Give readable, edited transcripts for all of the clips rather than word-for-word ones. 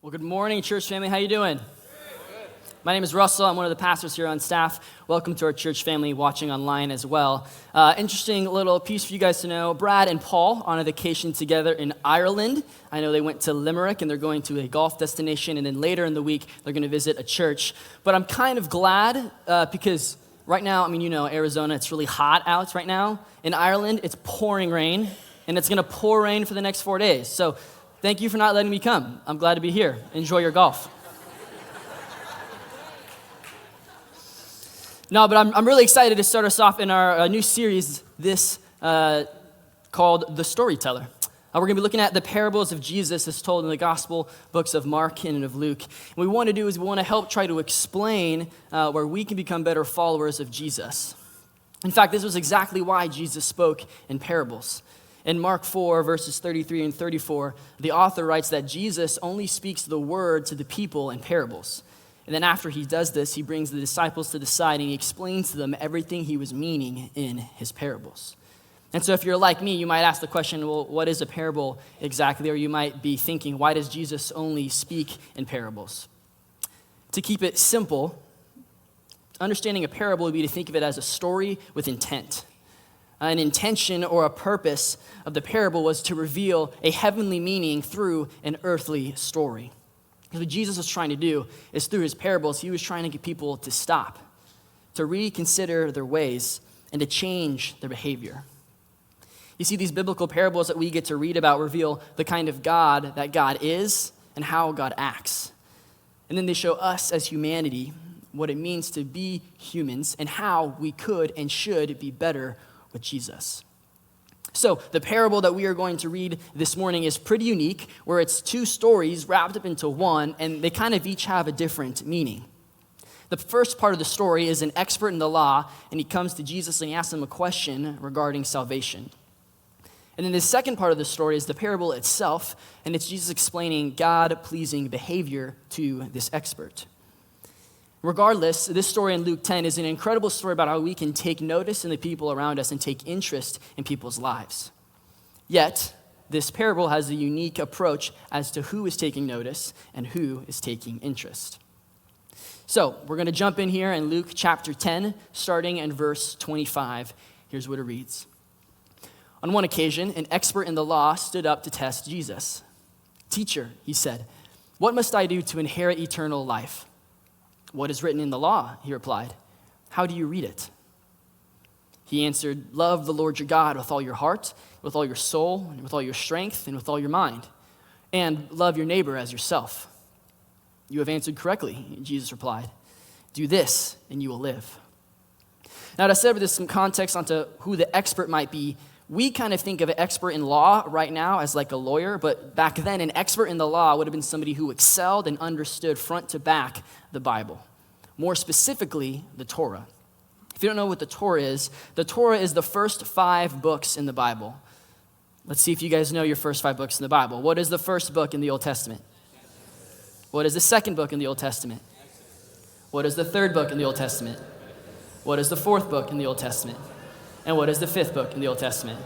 Well, good morning, church family. How you doing? Good. My name is Russell. I'm one of the pastors here on staff. Welcome to our church family watching online as well. Interesting little piece for you guys to know. Brad and Paul on a vacation together in Ireland. I know they went to Limerick and they're going to a golf destination, and then later in the week they're going to visit a church. But I'm kind of glad because right now, Arizona, it's really hot out right now. In Ireland, it's pouring rain, and it's going to pour rain for the next 4 days. So thank you for not letting me come. I'm glad to be here. Enjoy your golf. No, but I'm really excited to start us off in our new series, called The Storyteller. We're going to be looking at the parables of Jesus as told in the gospel books of Mark and of Luke. And what we want to do is we want to help try to explain where we can become better followers of Jesus. In fact, this was exactly why Jesus spoke in parables. In Mark 4, verses 33 and 34, the author writes that Jesus only speaks the word to the people in parables. And then after he does this, he brings the disciples to the side and he explains to them everything he was meaning in his parables. And so if you're like me, you might ask the question, well, what is a parable exactly? Or you might be thinking, why does Jesus only speak in parables? To keep it simple, understanding a parable would be to think of it as a story with intent. An intention or a purpose of the parable was to reveal a heavenly meaning through an earthly story. Because what Jesus was trying to do is through his parables, he was trying to get people to stop, to reconsider their ways, and to change their behavior. You see, these biblical parables that we get to read about reveal the kind of God that God is and how God acts. And then they show us as humanity what it means to be humans and how we could and should be better with Jesus. So the parable that we are going to read this morning is pretty unique, where it's two stories wrapped up into one, and they kind of each have a different meaning. The first part of the story is an expert in the law, and he comes to Jesus and he asks him a question regarding salvation. And then the second part of the story is the parable itself, and it's Jesus explaining God-pleasing behavior to this expert. Regardless, this story in Luke 10 is an incredible story about how we can take notice in the people around us and take interest in people's lives. Yet, this parable has a unique approach as to who is taking notice and who is taking interest. So, we're going to jump in here in Luke chapter 10, starting in verse 25. Here's what it reads. On one occasion, an expert in the law stood up to test Jesus. "Teacher," he said, "what must I do to inherit eternal life?" "What is written in the law?" he replied. "How do you read it?" He answered, "Love the Lord your God with all your heart, with all your soul, and with all your strength, and with all your mind. And love your neighbor as yourself." "You have answered correctly," Jesus replied. "Do this, and you will live." Now, to set up some context onto who the expert might be, we kind of think of an expert in law right now as like a lawyer, but back then an expert in the law would have been somebody who excelled and understood front to back the Bible. More specifically, the Torah. If you don't know what the Torah is the first 5 books in the Bible. Let's see if you guys know your first 5 books in the Bible. What is the first book in the Old Testament? What is the second book in the Old Testament? What is the third book in the Old Testament? What is the fourth book in the Old Testament? And what is the 5th book in the Old Testament?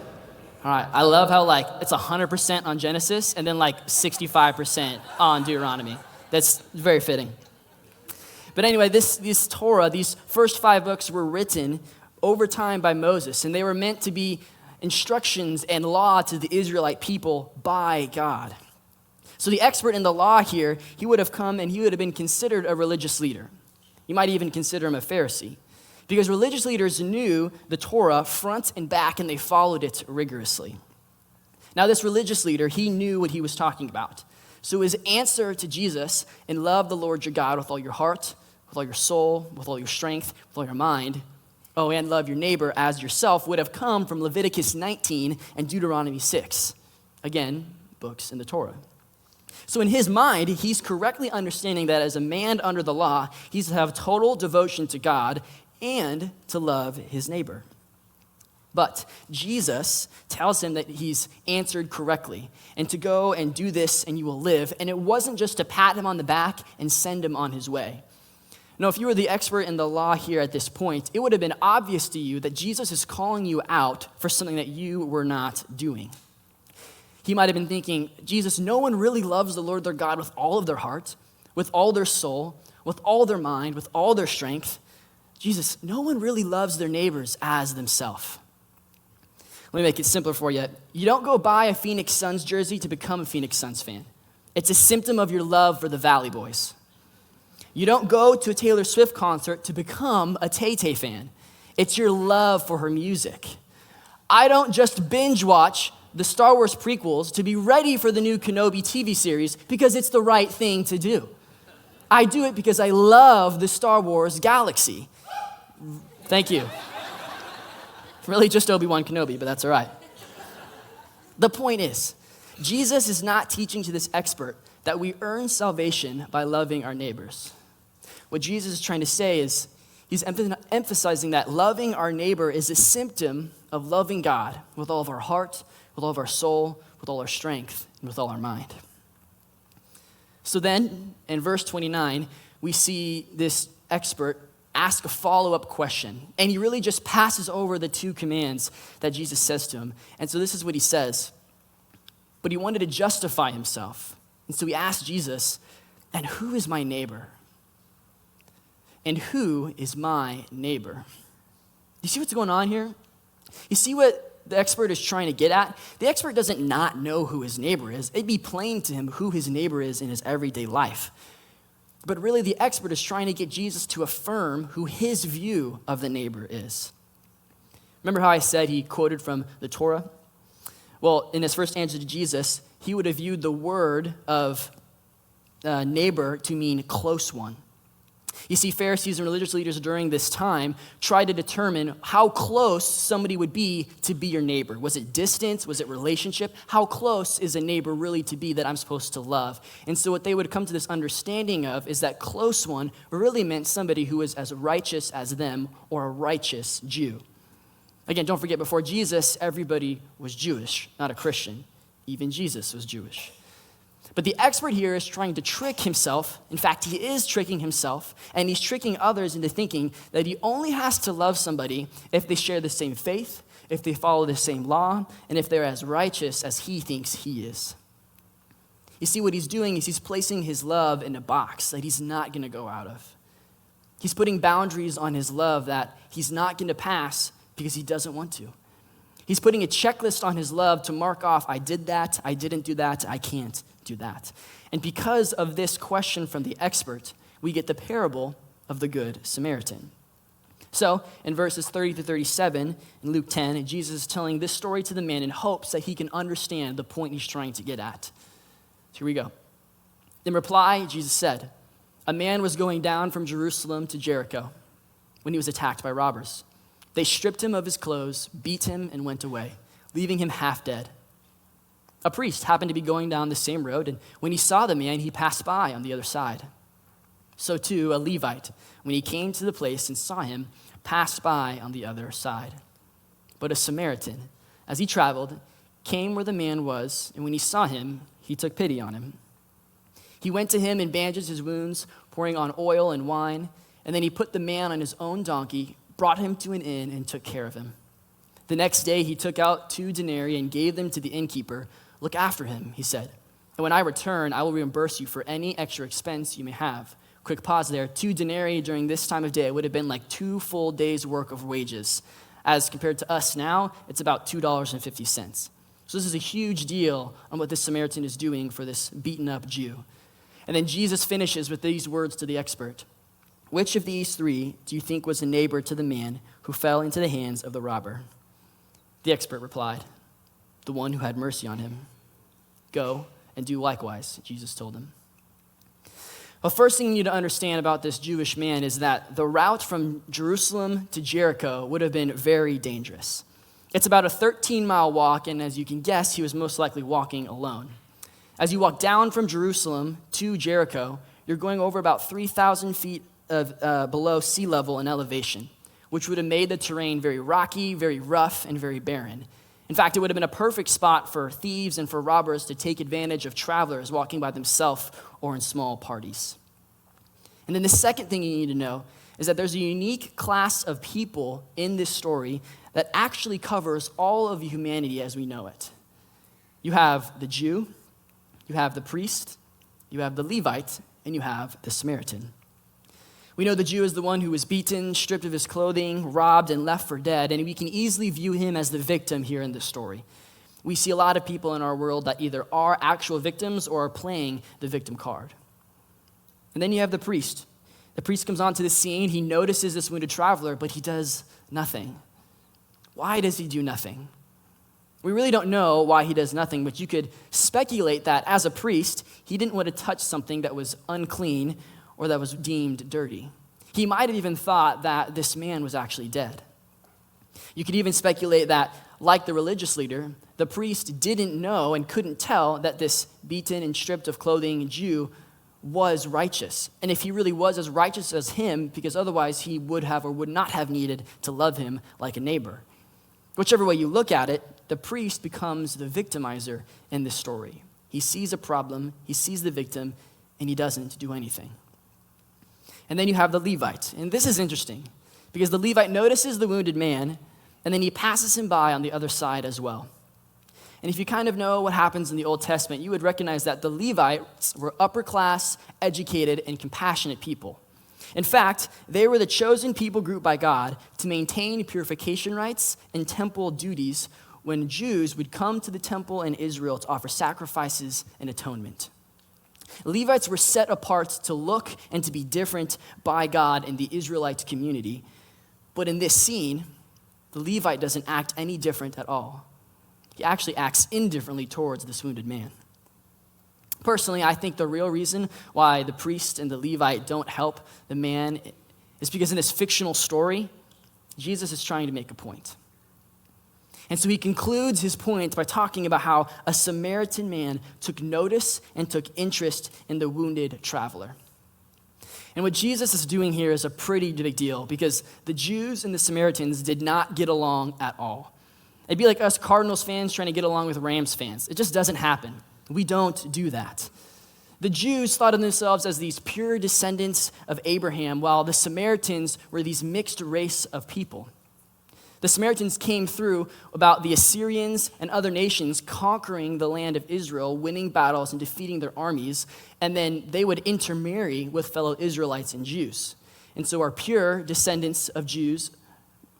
All right, I love how it's 100% on Genesis and then 65% on Deuteronomy. That's very fitting. But anyway, this Torah, these first 5 books were written over time by Moses, and they were meant to be instructions and law to the Israelite people by God. So the expert in the law here, he would have come and he would have been considered a religious leader. You might even consider him a Pharisee. Because religious leaders knew the Torah front and back, and they followed it rigorously. Now, this religious leader, he knew what he was talking about. So his answer to Jesus, "and love the Lord your God with all your heart, with all your soul, with all your strength, with all your mind, and love your neighbor as yourself," would have come from Leviticus 19 and Deuteronomy 6. Again, books in the Torah. So in his mind, he's correctly understanding that as a man under the law, he's to have total devotion to God and to love his neighbor. But Jesus tells him that he's answered correctly and to go and do this and you will live. And it wasn't just to pat him on the back and send him on his way. No, if you were the expert in the law here at this point, it would have been obvious to you that Jesus is calling you out for something that you were not doing. He might have been thinking, Jesus, no one really loves the Lord their God with all of their heart, with all their soul, with all their mind, with all their strength. Jesus, no one really loves their neighbors as themselves. Let me make it simpler for you. You don't go buy a Phoenix Suns jersey to become a Phoenix Suns fan. It's a symptom of your love for the Valley Boys. You don't go to a Taylor Swift concert to become a Tay-Tay fan. It's your love for her music. I don't just binge watch the Star Wars prequels to be ready for the new Kenobi TV series because it's the right thing to do. I do it because I love the Star Wars galaxy. Thank you. Really just Obi-Wan Kenobi, but that's all right. The point is, Jesus is not teaching to this expert that we earn salvation by loving our neighbors. What Jesus is trying to say is, he's emphasizing that loving our neighbor is a symptom of loving God with all of our heart, with all of our soul, with all our strength, and with all our mind. So then, in verse 29, we see this expert ask a follow-up question, and he really just passes over the two commands that Jesus says to him. And so this is what he says. But he wanted to justify himself. And so he asked Jesus, and who is my neighbor? And who is my neighbor? You see what's going on here? You see what the expert is trying to get at? The expert doesn't not know who his neighbor is. It'd be plain to him who his neighbor is in his everyday life. But really, the expert is trying to get Jesus to affirm who his view of the neighbor is. Remember how I said he quoted from the Torah? Well, in his first answer to Jesus, he would have viewed the word of neighbor to mean close one. You see, Pharisees and religious leaders during this time tried to determine how close somebody would be to be your neighbor. Was it distance? Was it relationship? How close is a neighbor really to be that I'm supposed to love? And so what they would come to this understanding of is that close one really meant somebody who was as righteous as them or a righteous Jew. Again, don't forget, before Jesus, everybody was Jewish, not a Christian. Even Jesus was Jewish. But the expert here is trying to trick himself. In fact, he is tricking himself, and he's tricking others into thinking that he only has to love somebody if they share the same faith, if they follow the same law, and if they're as righteous as he thinks he is. You see, what he's doing is he's placing his love in a box that he's not going to go out of. He's putting boundaries on his love that he's not going to pass because he doesn't want to. He's putting a checklist on his love to mark off, I did that, I didn't do that, I can't do that. And because of this question from the expert, we get the parable of the Good Samaritan. So, in verses 30 to 37 in Luke 10, Jesus is telling this story to the man in hopes that he can understand the point he's trying to get at. So here we go. In reply, Jesus said, a man was going down from Jerusalem to Jericho when he was attacked by robbers. They stripped him of his clothes, beat him, and went away, leaving him half dead. A priest happened to be going down the same road, and when he saw the man, he passed by on the other side. So too, a Levite, when he came to the place and saw him, passed by on the other side. But a Samaritan, as he traveled, came where the man was, and when he saw him, he took pity on him. He went to him and bandaged his wounds, pouring on oil and wine, and then he put the man on his own donkey, brought him to an inn, and took care of him. The next day, he took out 2 denarii and gave them to the innkeeper. Look after him, he said. And when I return, I will reimburse you for any extra expense you may have. Quick pause there. 2 denarii during this time of day would have been like 2 full days' work of wages. As compared to us now, it's about $2.50. So this is a huge deal on what this Samaritan is doing for this beaten-up Jew. And then Jesus finishes with these words to the expert. Which of these 3 do you think was a neighbor to the man who fell into the hands of the robber? The expert replied, the one who had mercy on him. Go and do likewise, Jesus told him. Well, first thing you need to understand about this Jewish man is that the route from Jerusalem to Jericho would have been very dangerous. It's about a 13-mile walk, and as you can guess, he was most likely walking alone. As you walk down from Jerusalem to Jericho, you're going over about 3,000 feet of below sea level in elevation, which would have made the terrain very rocky, very rough, and very barren. In fact, it would have been a perfect spot for thieves and for robbers to take advantage of travelers walking by themselves or in small parties. And then the second thing you need to know is that there's a unique class of people in this story that actually covers all of humanity as we know it. You have the Jew, you have the priest, you have the Levite, and you have the Samaritan. We know the Jew is the one who was beaten, stripped of his clothing, robbed, and left for dead, and we can easily view him as the victim here in this story. We see a lot of people in our world that either are actual victims or are playing the victim card. And then you have the priest. The priest comes onto the scene, he notices this wounded traveler, but he does nothing. Why does he do nothing? We really don't know why he does nothing, but you could speculate that as a priest, he didn't want to touch something that was unclean or that was deemed dirty. He might have even thought that this man was actually dead. You could even speculate that, like the religious leader, the priest didn't know and couldn't tell that this beaten and stripped of clothing Jew was righteous. And if he really was as righteous as him, because otherwise he would have or would not have needed to love him like a neighbor. Whichever way you look at it, the priest becomes the victimizer in this story. He sees a problem, he sees the victim, and he doesn't do anything. And then you have the Levite. And this is interesting because the Levite notices the wounded man and then he passes him by on the other side as well. And if you kind of know what happens in the Old Testament, you would recognize that the Levites were upper class, educated, and compassionate people. In fact, they were the chosen people group by God to maintain purification rites and temple duties when Jews would come to the temple in Israel to offer sacrifices and atonement. Levites were set apart to look and to be different by God in the Israelite community. But in this scene, the Levite doesn't act any different at all. He actually acts indifferently towards this wounded man. Personally, I think the real reason why the priest and the Levite don't help the man is because in this fictional story, Jesus is trying to make a point. And so he concludes his point by talking about how a Samaritan man took notice and took interest in the wounded traveler. And what Jesus is doing here is a pretty big deal because the Jews and the Samaritans did not get along at all. It'd be like us Cardinals fans trying to get along with Rams fans. It just doesn't happen. We don't do that. The Jews thought of themselves as these pure descendants of Abraham, while the Samaritans were these mixed race of people. The Samaritans came through about the Assyrians and other nations conquering the land of Israel, winning battles and defeating their armies, and then they would intermarry with fellow Israelites and Jews. And so our pure descendants of Jews,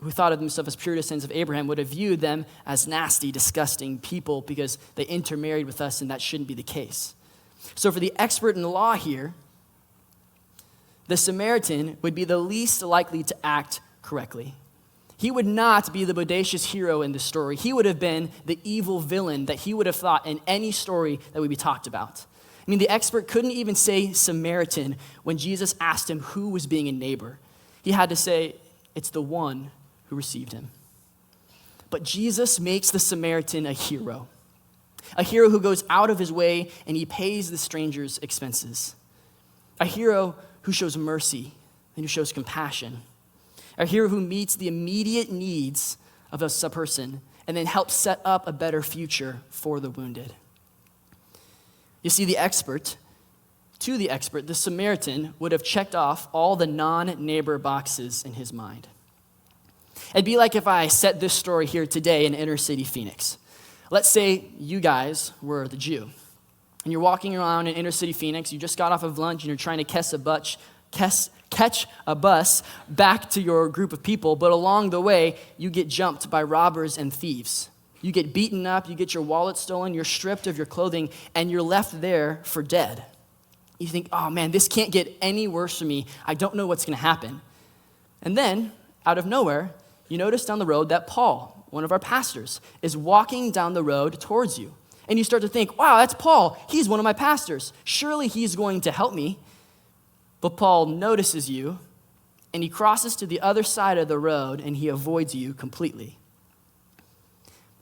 who thought of themselves as pure descendants of Abraham, would have viewed them as nasty, disgusting people because they intermarried with us, and that shouldn't be the case. So for the expert in the law here, the Samaritan would be the least likely to act correctly. He would not be the bodacious hero in the story. He would have been the evil villain that he would have thought in any story that would be talked about. I mean, the expert couldn't even say Samaritan when Jesus asked him who was being a neighbor. He had to say, it's the one who received him. But Jesus makes the Samaritan a hero who goes out of his way and he pays the stranger's expenses, a hero who shows mercy and who shows compassion, a hero who meets the immediate needs of a person and then helps set up a better future for the wounded. You see, the Samaritan would have checked off all the non-neighbor boxes in his mind. It'd be like if I set this story here today in inner city Phoenix. Let's say you guys were the Jew, and you're walking around in inner city Phoenix, you just got off of lunch, and you're trying to catch a bus back to your group of people, but along the way, you get jumped by robbers and thieves. You get beaten up, you get your wallet stolen, you're stripped of your clothing, and you're left there for dead. You think, oh man, this can't get any worse for me. I don't know what's going to happen. And then, out of nowhere, you notice down the road that Paul, one of our pastors, is walking down the road towards you. And you start to think, wow, that's Paul. He's one of my pastors. Surely he's going to help me. But Paul notices you, and he crosses to the other side of the road, and he avoids you completely.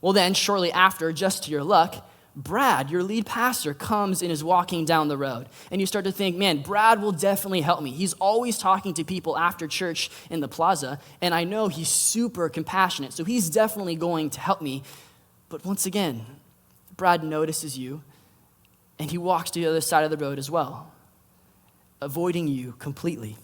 Well then, shortly after, just to your luck, Brad, your lead pastor, comes and is walking down the road. And you start to think, man, Brad will definitely help me. He's always talking to people after church in the plaza, and I know he's super compassionate, so he's definitely going to help me. But once again, Brad notices you, and he walks to the other side of the road as well, avoiding you completely.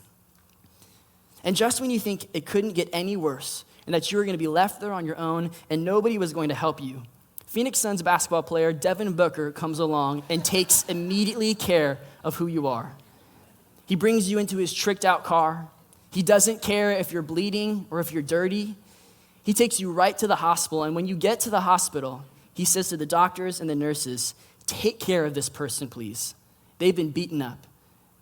And just when you think it couldn't get any worse, and that you were going to be left there on your own, and nobody was going to help you, Phoenix Suns basketball player Devin Booker comes along and takes immediately care of who you are. He brings you into his tricked out car. He doesn't care if you're bleeding or if you're dirty. He takes you right to the hospital, and when you get to the hospital, he says to the doctors and the nurses, take care of this person, please. They've been beaten up.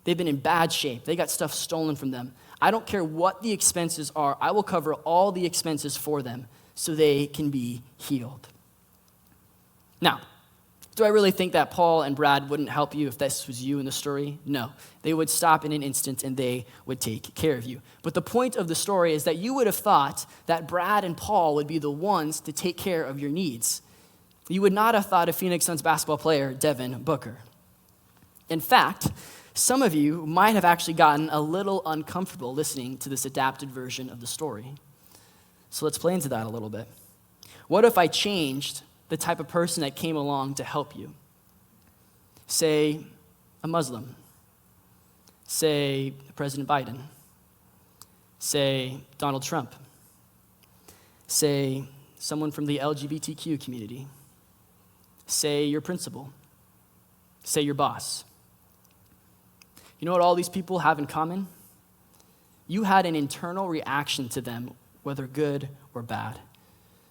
They've been in bad shape. They got stuff stolen from them. I don't care what the expenses are. I will cover all the expenses for them so they can be healed. Now, do I really think that Paul and Brad wouldn't help you if this was you in the story? No. They would stop in an instant and they would take care of you. But the point of the story is that you would have thought that Brad and Paul would be the ones to take care of your needs. You would not have thought of Phoenix Suns basketball player Devin Booker. In fact, some of you might have actually gotten a little uncomfortable listening to this adapted version of the story. So let's play into that a little bit. What if I changed the type of person that came along to help you? Say, a Muslim. Say, President Biden. Say, Donald Trump. Say, someone from the LGBTQ community. Say, your principal. Say, your boss. You know what all these people have in common? You had an internal reaction to them, whether good or bad.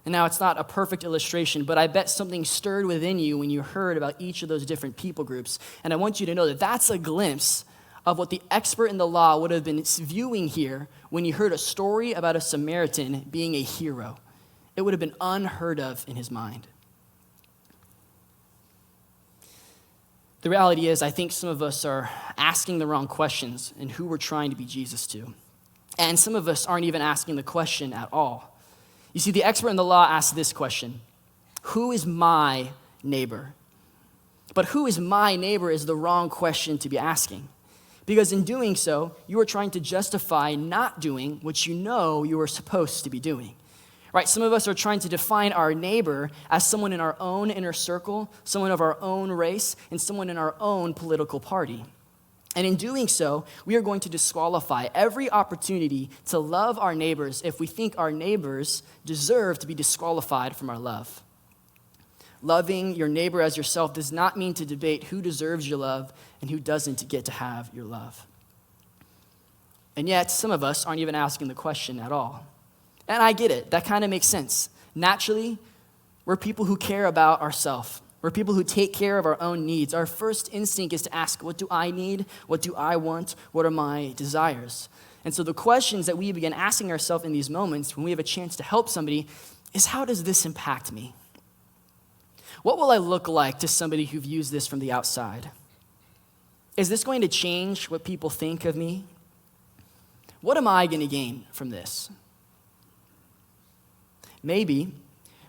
And now it's not a perfect illustration, but I bet something stirred within you when you heard about each of those different people groups. And I want you to know that that's a glimpse of what the expert in the law would have been viewing here when he heard a story about a Samaritan being a hero. It would have been unheard of in his mind. The reality is, I think some of us are asking the wrong questions in who we're trying to be Jesus to. And some of us aren't even asking the question at all. You see, the expert in the law asks this question: who is my neighbor? But who is my neighbor is the wrong question to be asking. Because in doing so, you are trying to justify not doing what you know you are supposed to be doing. Right? Some of us are trying to define our neighbor as someone in our own inner circle, someone of our own race, and someone in our own political party. And in doing so, we are going to disqualify every opportunity to love our neighbors if we think our neighbors deserve to be disqualified from our love. Loving your neighbor as yourself does not mean to debate who deserves your love and who doesn't get to have your love. And yet, some of us aren't even asking the question at all. And I get it. That kind of makes sense. Naturally, we're people who care about ourselves. We're people who take care of our own needs. Our first instinct is to ask, what do I need? What do I want? What are my desires? And so the questions that we begin asking ourselves in these moments when we have a chance to help somebody is, how does this impact me? What will I look like to somebody who views this from the outside? Is this going to change what people think of me? What am I going to gain from this? Maybe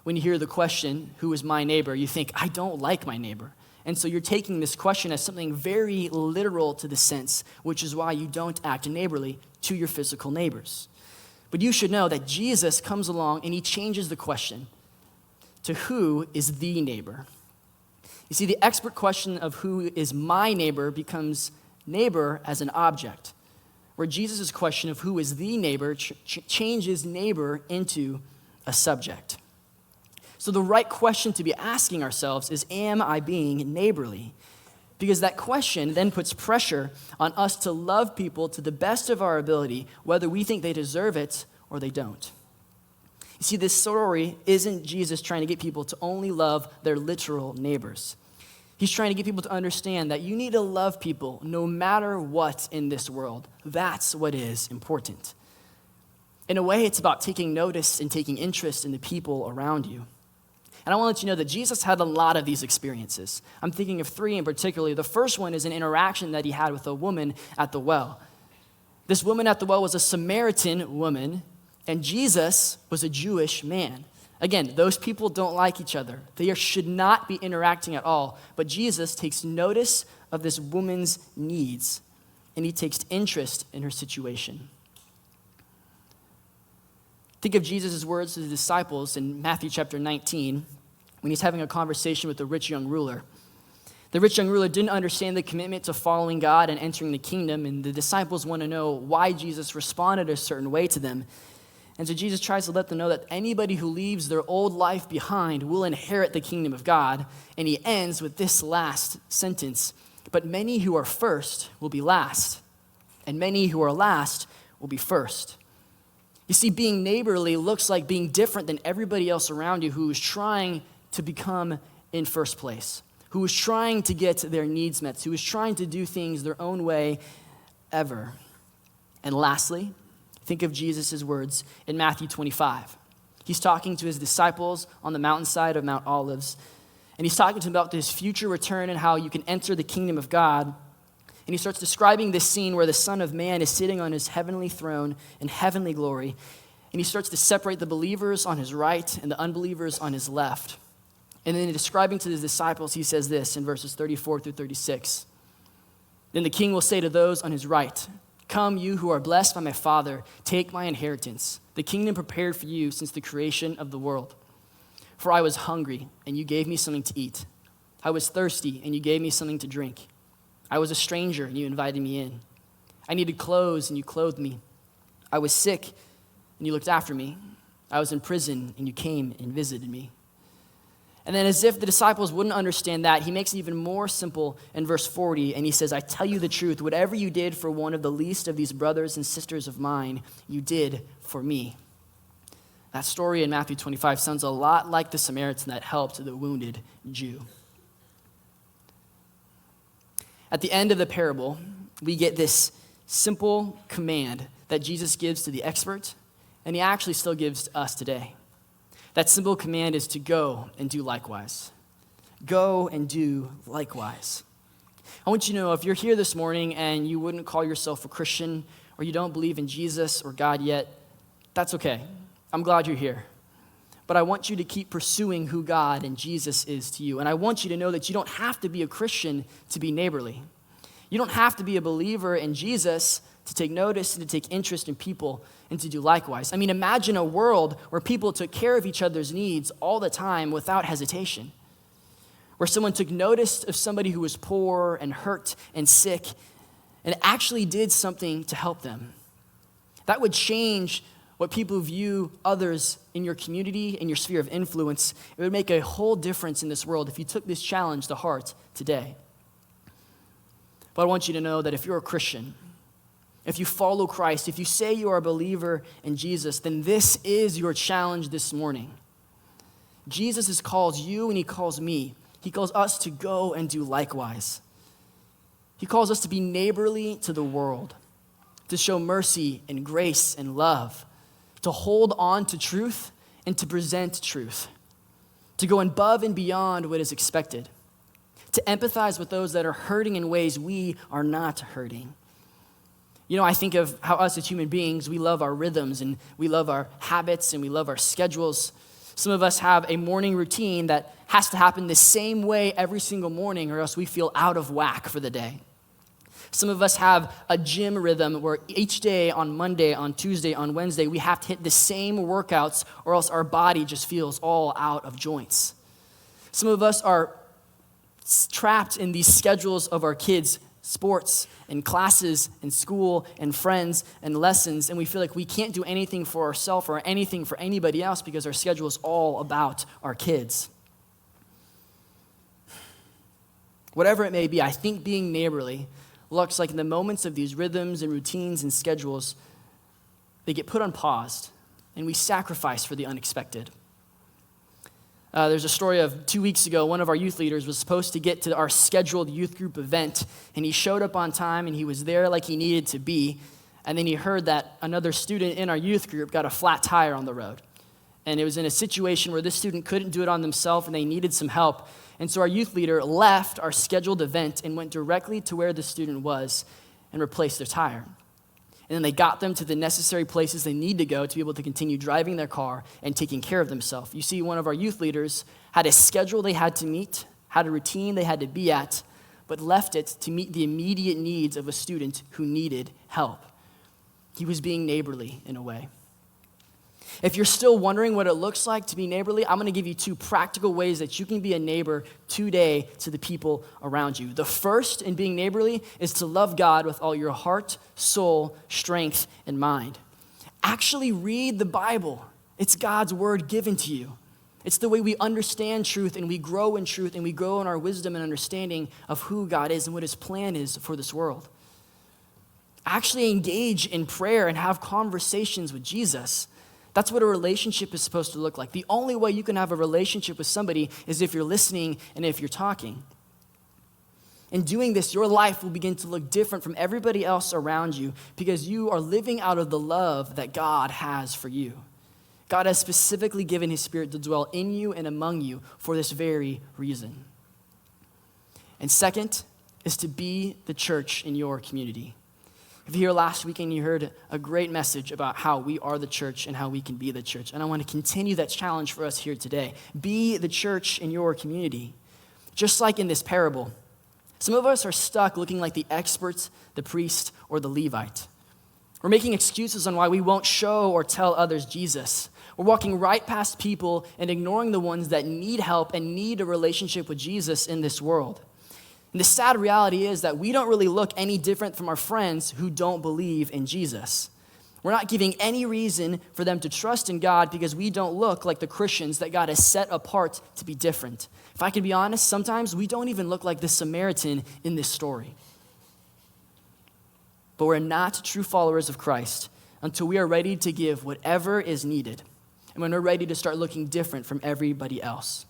when you hear the question, who is my neighbor, you think, I don't like my neighbor. And so you're taking this question as something very literal to the sense, which is why you don't act neighborly to your physical neighbors. But you should know that Jesus comes along and he changes the question to who is the neighbor. You see, the expert question of who is my neighbor becomes neighbor as an object, where Jesus' question of who is the neighbor changes neighbor into a subject. So the right question to be asking ourselves is, am I being neighborly? Because that question then puts pressure on us to love people to the best of our ability, whether we think they deserve it or they don't. You see, this story isn't Jesus trying to get people to only love their literal neighbors. He's trying to get people to understand that you need to love people no matter what in this world. That's what is important. In a way, it's about taking notice and taking interest in the people around you. And I want to let you know that Jesus had a lot of these experiences. I'm thinking of three in particular. The first one is an interaction that he had with a woman at the well. This woman at the well was a Samaritan woman, and Jesus was a Jewish man. Again, those people don't like each other. They should not be interacting at all. But Jesus takes notice of this woman's needs, and he takes interest in her situation. Think of Jesus' words to the disciples in Matthew chapter 19 when he's having a conversation with the rich young ruler. The rich young ruler didn't understand the commitment to following God and entering the kingdom, and the disciples want to know why Jesus responded a certain way to them. And so Jesus tries to let them know that anybody who leaves their old life behind will inherit the kingdom of God. And he ends with this last sentence: but many who are first will be last, and many who are last will be first. You see, being neighborly looks like being different than everybody else around you who is trying to become in first place, who is trying to get their needs met, who is trying to do things their own way ever. And lastly, think of Jesus' words in Matthew 25. He's talking to his disciples on the mountainside of Mount Olives, and he's talking to them about his future return and how you can enter the kingdom of God. And he starts describing this scene where the Son of Man is sitting on his heavenly throne in heavenly glory, and he starts to separate the believers on his right and the unbelievers on his left. And then in describing to his disciples, he says this in verses 34 through 36. Then the king will say to those on his right, "Come, you who are blessed by my Father, take my inheritance, the kingdom prepared for you since the creation of the world. For I was hungry, and you gave me something to eat. I was thirsty, and you gave me something to drink. I was a stranger, and you invited me in. I needed clothes, and you clothed me. I was sick, and you looked after me. I was in prison, and you came and visited me." And then as if the disciples wouldn't understand that, he makes it even more simple in verse 40, and he says, "I tell you the truth, whatever you did for one of the least of these brothers and sisters of mine, you did for me." That story in Matthew 25 sounds a lot like the Samaritan that helped the wounded Jew. At the end of the parable, we get this simple command that Jesus gives to the expert, and he actually still gives to us today. That simple command is to go and do likewise. Go and do likewise. I want you to know, if you're here this morning and you wouldn't call yourself a Christian, or you don't believe in Jesus or God yet, that's okay. I'm glad you're here. But I want you to keep pursuing who God and Jesus is to you. And I want you to know that you don't have to be a Christian to be neighborly. You don't have to be a believer in Jesus to take notice and to take interest in people and to do likewise. I mean, imagine a world where people took care of each other's needs all the time without hesitation, where someone took notice of somebody who was poor and hurt and sick and actually did something to help them. That would change what people view others in your community, in your sphere of influence. It would make a whole difference in this world if you took this challenge to heart today. But I want you to know that if you're a Christian, if you follow Christ, if you say you are a believer in Jesus, then this is your challenge this morning. Jesus calls you and he calls me. He calls us to go and do likewise. He calls us to be neighborly to the world, to show mercy and grace and love, to hold on to truth and to present truth, to go above and beyond what is expected, to empathize with those that are hurting in ways we are not hurting. You know, I think of how us as human beings, we love our rhythms and we love our habits and we love our schedules. Some of us have a morning routine that has to happen the same way every single morning or else we feel out of whack for the day. Some of us have a gym rhythm where each day on Monday, on Tuesday, on Wednesday, we have to hit the same workouts or else our body just feels all out of joints. Some of us are trapped in these schedules of our kids' sports and classes and school and friends and lessons, and we feel like we can't do anything for ourselves or anything for anybody else because our schedule is all about our kids. Whatever it may be, I think being neighborly looks like in the moments of these rhythms and routines and schedules, they get put on pause and we sacrifice for the unexpected. There's a story of 2 weeks ago, one of our youth leaders was supposed to get to our scheduled youth group event, and he showed up on time and he was there like he needed to be, and then he heard that another student in our youth group got a flat tire on the road. And it was in a situation where this student couldn't do it on themselves and they needed some help. And so our youth leader left our scheduled event and went directly to where the student was and replaced their tire. And then they got them to the necessary places they need to go to be able to continue driving their car and taking care of themselves. You see, one of our youth leaders had a schedule they had to meet, had a routine they had to be at, but left it to meet the immediate needs of a student who needed help. He was being neighborly in a way. If you're still wondering what it looks like to be neighborly, I'm going to give you 2 practical ways that you can be a neighbor today to the people around you. The first in being neighborly is to love God with all your heart, soul, strength, and mind. Actually read the Bible. It's God's word given to you. It's the way we understand truth and we grow in truth and we grow in our wisdom and understanding of who God is and what his plan is for this world. Actually engage in prayer and have conversations with Jesus. That's what a relationship is supposed to look like. The only way you can have a relationship with somebody is if you're listening and if you're talking. In doing this, your life will begin to look different from everybody else around you because you are living out of the love that God has for you. God has specifically given his Spirit to dwell in you and among you for this very reason. And second is to be the church in your community. If you're here last weekend, you heard a great message about how we are the church and how we can be the church. And I want to continue that challenge for us here today. Be the church in your community. Just like in this parable, some of us are stuck looking like the experts, the priest, or the Levite. We're making excuses on why we won't show or tell others Jesus. We're walking right past people and ignoring the ones that need help and need a relationship with Jesus in this world. And the sad reality is that we don't really look any different from our friends who don't believe in Jesus. We're not giving any reason for them to trust in God because we don't look like the Christians that God has set apart to be different. If I can be honest, sometimes we don't even look like the Samaritan in this story. But we're not true followers of Christ until we are ready to give whatever is needed and when we're ready to start looking different from everybody else.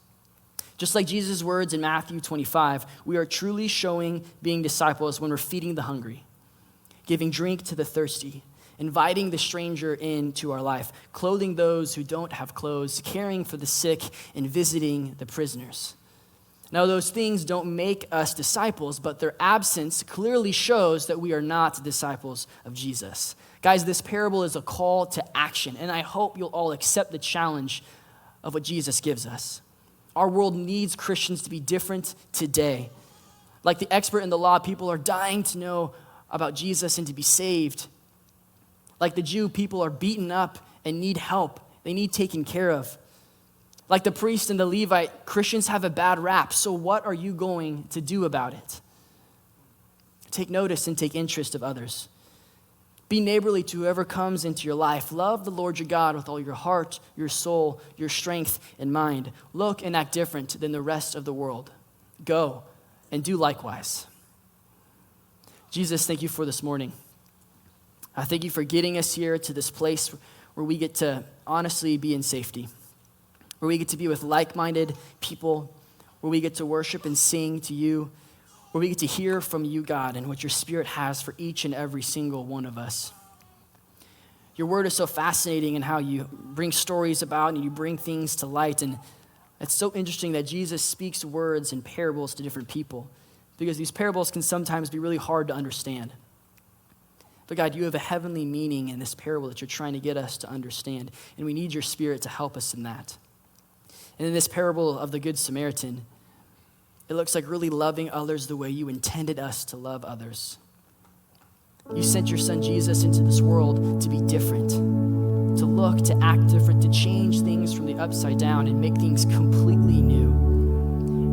Just like Jesus' words in Matthew 25, we are truly showing being disciples when we're feeding the hungry, giving drink to the thirsty, inviting the stranger into our life, clothing those who don't have clothes, caring for the sick, and visiting the prisoners. Now, those things don't make us disciples, but their absence clearly shows that we are not disciples of Jesus. Guys, this parable is a call to action, and I hope you'll all accept the challenge of what Jesus gives us. Our world needs Christians to be different today. Like the expert in the law, people are dying to know about Jesus and to be saved. Like the Jew, people are beaten up and need help. They need taken care of. Like the priest and the Levite, Christians have a bad rap. So what are you going to do about it? Take notice and take interest of others. Be neighborly to whoever comes into your life. Love the Lord your God with all your heart, your soul, your strength, and mind. Look and act different than the rest of the world. Go and do likewise. Jesus, thank you for this morning. I thank you for getting us here to this place where we get to honestly be in safety, where we get to be with like-minded people, where we get to worship and sing to you, where we get to hear from you, God, and what your Spirit has for each and every single one of us. Your word is so fascinating in how you bring stories about and you bring things to light, and it's so interesting that Jesus speaks words and parables to different people because these parables can sometimes be really hard to understand. But God, you have a heavenly meaning in this parable that you're trying to get us to understand, and we need your Spirit to help us in that. And in this parable of the Good Samaritan, it looks like really loving others the way you intended us to love others. You sent your son Jesus into this world to be different, to look, to act different, to change things from the upside down and make things completely new.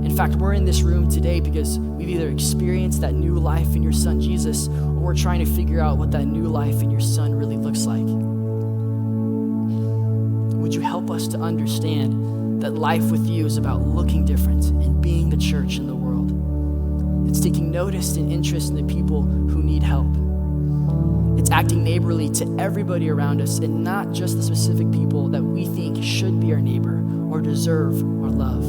In fact, we're in this room today because we've either experienced that new life in your son Jesus, or we're trying to figure out what that new life in your son really looks like. Would you help us to understand that life with you is about looking different and being the church in the world? It's taking notice and interest in the people who need help. It's acting neighborly to everybody around us and not just the specific people that we think should be our neighbor or deserve our love.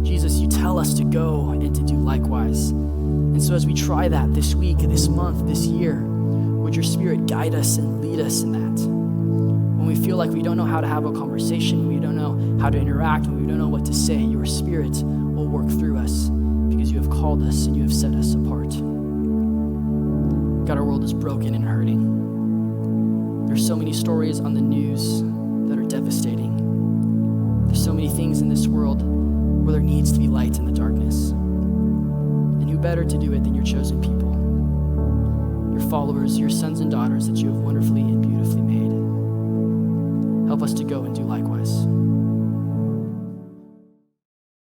Jesus, you tell us to go and to do likewise. And so as we try that this week, this month, this year, would your Spirit guide us and lead us in that? When we feel like we don't know how to have a conversation, we don't know how to interact, when we don't know what to say, your Spirit will work through us because you have called us and you have set us apart. God, our world is broken and hurting. There's so many stories on the news that are devastating. There's so many things in this world where there needs to be light in the darkness. And who better to do it than your chosen people, your followers, your sons and daughters that you have wonderfully and beautifully made. Help us to go and do likewise.